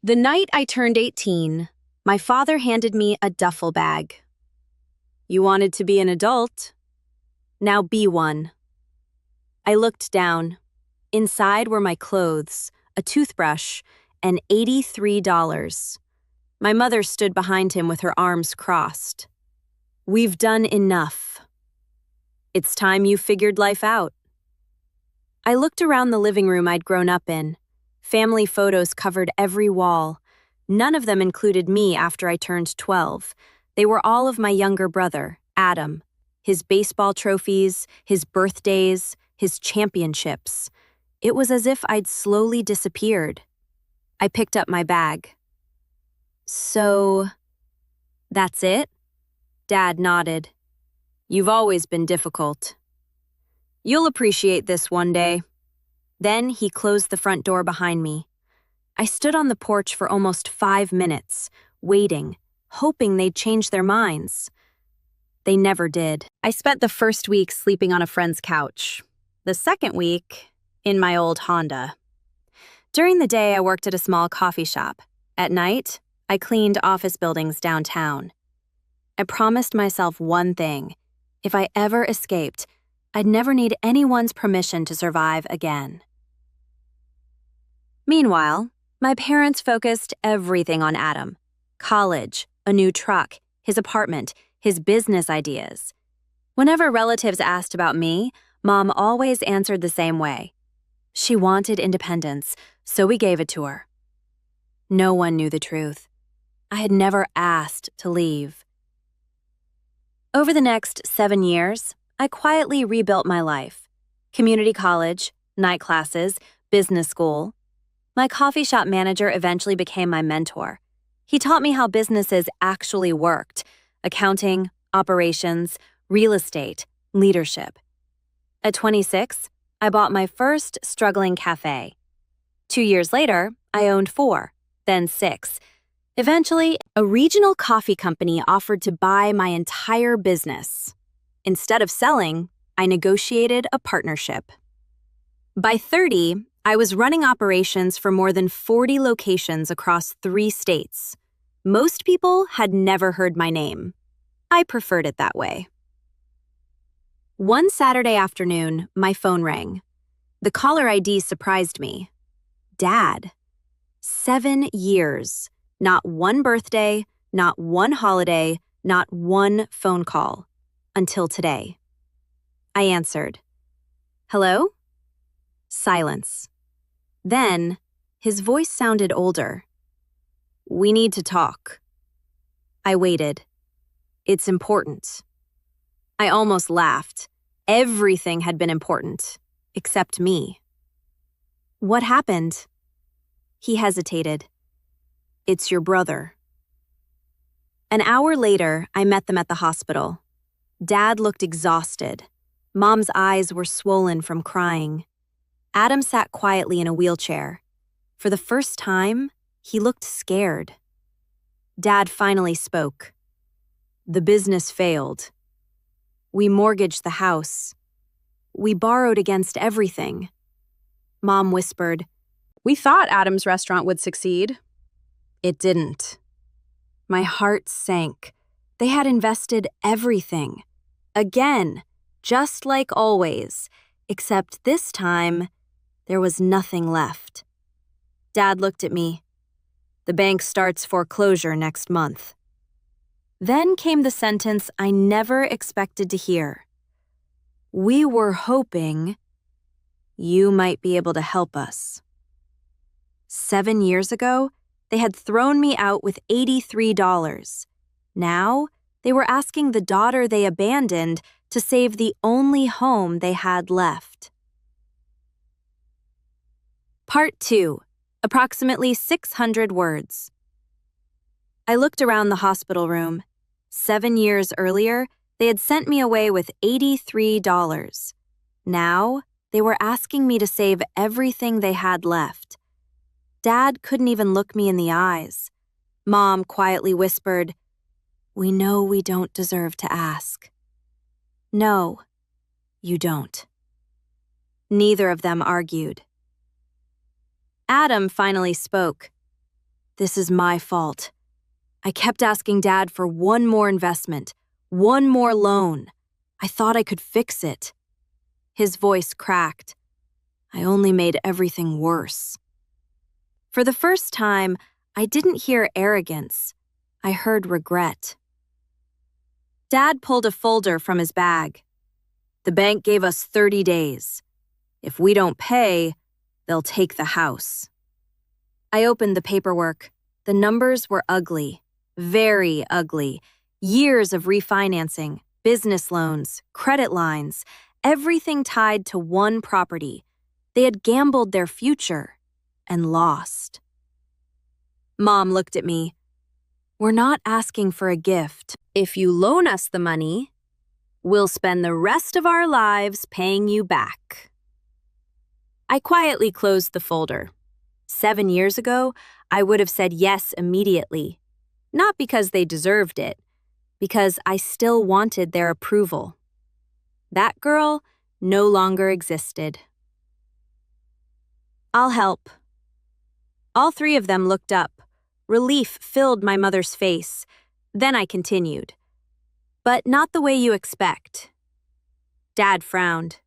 The night I turned 18, my father handed me a duffel bag. You wanted to be an adult? Now be one. I looked down. Inside were my clothes, a toothbrush, and $83. My mother stood behind him with her arms crossed. We've done enough. It's time you figured life out. I looked around the living room I'd grown up in. Family photos covered every wall. None of them included me after I turned 12. They were all of my younger brother, Adam. His baseball trophies, his birthdays, his championships. It was as if I'd slowly disappeared. I picked up my bag. So, that's it? Dad nodded. You've always been difficult. You'll appreciate this one day. Then he closed the front door behind me. I stood on the porch for almost 5 minutes, waiting, hoping they'd change their minds. They never did. I spent the first week sleeping on a friend's couch. The second week, in my old Honda. During the day, I worked at a small coffee shop. At night, I cleaned office buildings downtown. I promised myself one thing. If I ever escaped, I'd never need anyone's permission to survive again. Meanwhile, my parents focused everything on Adam. College, a new truck, his apartment, his business ideas. Whenever relatives asked about me, Mom always answered the same way. She wanted independence, so we gave it to her. No one knew the truth. I had never asked to leave. Over the next 7 years, I quietly rebuilt my life. Community college, night classes, business school. My coffee shop manager eventually became my mentor. He taught me how businesses actually worked: accounting, operations, real estate, leadership. At 26, I bought my first struggling cafe. 2 years later, I owned 4, then 6. Eventually, a regional coffee company offered to buy my entire business. Instead of selling, I negotiated a partnership. By 30, I was running operations for more than 40 locations across 3 states. Most people had never heard my name. I preferred it that way. One Saturday afternoon, my phone rang. The caller ID surprised me. Dad. 7 years. Not one birthday, not one holiday, not one phone call. Until today. I answered. Hello? Silence. Then, his voice sounded older. We need to talk. I waited. It's important. I almost laughed. Everything had been important, except me. What happened? He hesitated. It's your brother. An hour later, I met them at the hospital. Dad looked exhausted. Mom's eyes were swollen from crying. Adam sat quietly in a wheelchair. For the first time, he looked scared. Dad finally spoke. The business failed. We mortgaged the house. We borrowed against everything. Mom whispered, We thought Adam's restaurant would succeed. It didn't. My heart sank. They had invested everything. Again, just like always, except this time, there was nothing left. Dad looked at me. The bank starts foreclosure next month. Then came the sentence I never expected to hear. We were hoping you might be able to help us. 7 years ago, they had thrown me out with $83. Now, they were asking the daughter they abandoned to save the only home they had left. Part 2. Approximately 600 words. I looked around the hospital room. 7 years earlier, they had sent me away with $83. Now, they were asking me to save everything they had left. Dad couldn't even look me in the eyes. Mom quietly whispered, We know we don't deserve to ask. No, you don't. Neither of them argued. Adam finally spoke. This is my fault. I kept asking Dad for one more investment, one more loan. I thought I could fix it. His voice cracked. I only made everything worse. For the first time, I didn't hear arrogance. I heard regret. Dad pulled a folder from his bag. The bank gave us 30 days. If we don't pay, they'll take the house. I opened the paperwork. The numbers were ugly, very ugly. Years of refinancing, business loans, credit lines, everything tied to one property. They had gambled their future and lost. Mom looked at me. We're not asking for a gift. If you loan us the money, we'll spend the rest of our lives paying you back. I quietly closed the folder. 7 years ago, I would have said yes immediately. Not because they deserved it, because I still wanted their approval. That girl no longer existed. I'll help. All three of them looked up. Relief filled my mother's face. Then I continued. But not the way you expect. Dad frowned.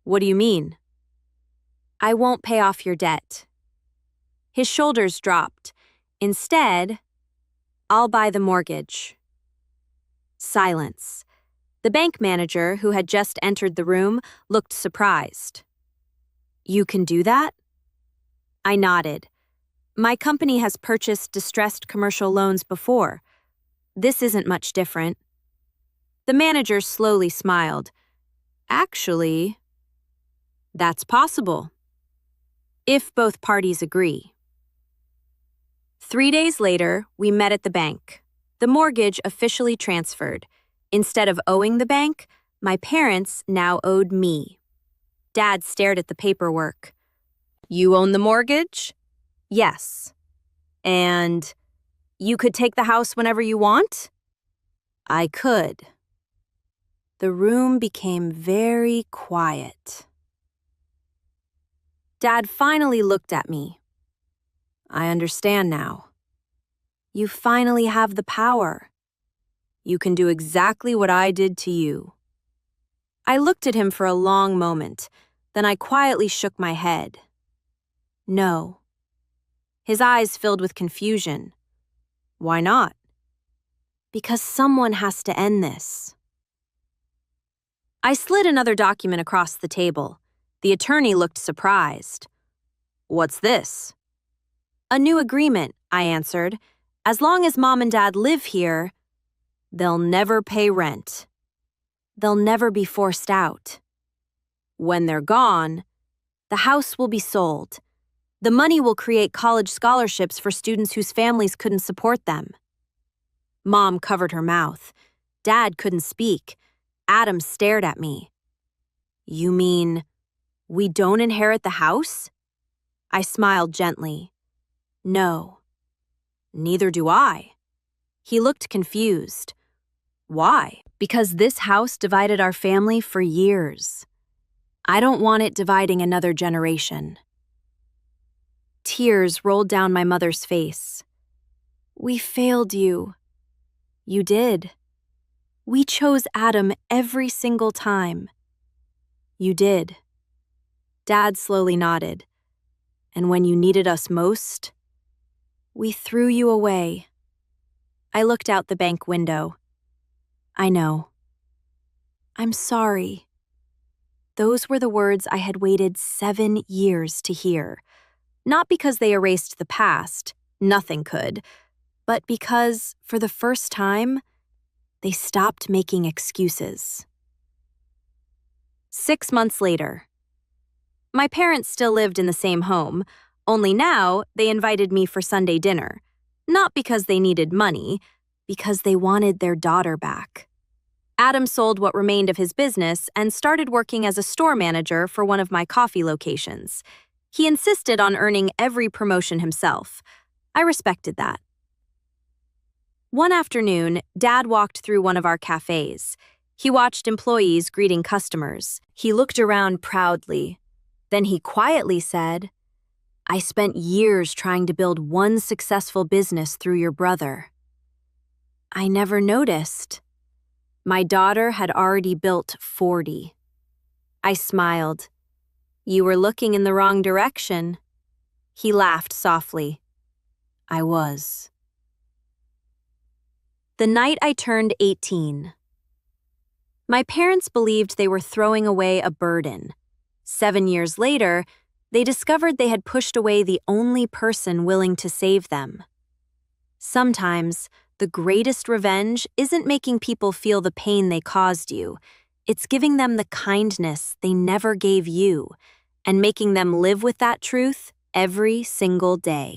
What do you mean? I won't pay off your debt. His shoulders dropped. Instead, I'll buy the mortgage. Silence. The bank manager, who had just entered the room, looked surprised. You can do that? I nodded. My company has purchased distressed commercial loans before. This isn't much different. The manager slowly smiled. Actually, that's possible. If both parties agree. 3 days later, we met at the bank. The mortgage officially transferred. Instead of owing the bank, my parents now owed me. Dad stared at the paperwork. You own the mortgage? Yes. And you could take the house whenever you want? I could. The room became very quiet. Dad finally looked at me. I understand now. You finally have the power. You can do exactly what I did to you. I looked at him for a long moment, then I quietly shook my head. No. His eyes filled with confusion. Why not? Because someone has to end this. I slid another document across the table. The attorney looked surprised. What's this? A new agreement, I answered. As long as Mom and Dad live here, they'll never pay rent. They'll never be forced out. When they're gone, the house will be sold. The money will create college scholarships for students whose families couldn't support them. Mom covered her mouth. Dad couldn't speak. Adam stared at me. You mean we don't inherit the house? I smiled gently. No. Neither do I. He looked confused. Why? Because this house divided our family for years. I don't want it dividing another generation. Tears rolled down my mother's face. We failed you. You did. We chose Adam every single time. You did. Dad slowly nodded. And when you needed us most, we threw you away. I looked out the bank window. I know. I'm sorry. Those were the words I had waited 7 years to hear. Not because they erased the past, nothing could, but because, for the first time, they stopped making excuses. 6 months later. My parents still lived in the same home, only now they invited me for Sunday dinner. Not because they needed money, because they wanted their daughter back. Adam sold what remained of his business and started working as a store manager for one of my coffee locations. He insisted on earning every promotion himself. I respected that. One afternoon, Dad walked through one of our cafes. He watched employees greeting customers. He looked around proudly. Then he quietly said, I spent years trying to build one successful business through your brother. I never noticed. My daughter had already built 40. I smiled. You were looking in the wrong direction. He laughed softly. I was. The night I turned 18. My parents believed they were throwing away a burden. 7 years later, they discovered they had pushed away the only person willing to save them. Sometimes, the greatest revenge isn't making people feel the pain they caused you. It's giving them the kindness they never gave you, and making them live with that truth every single day.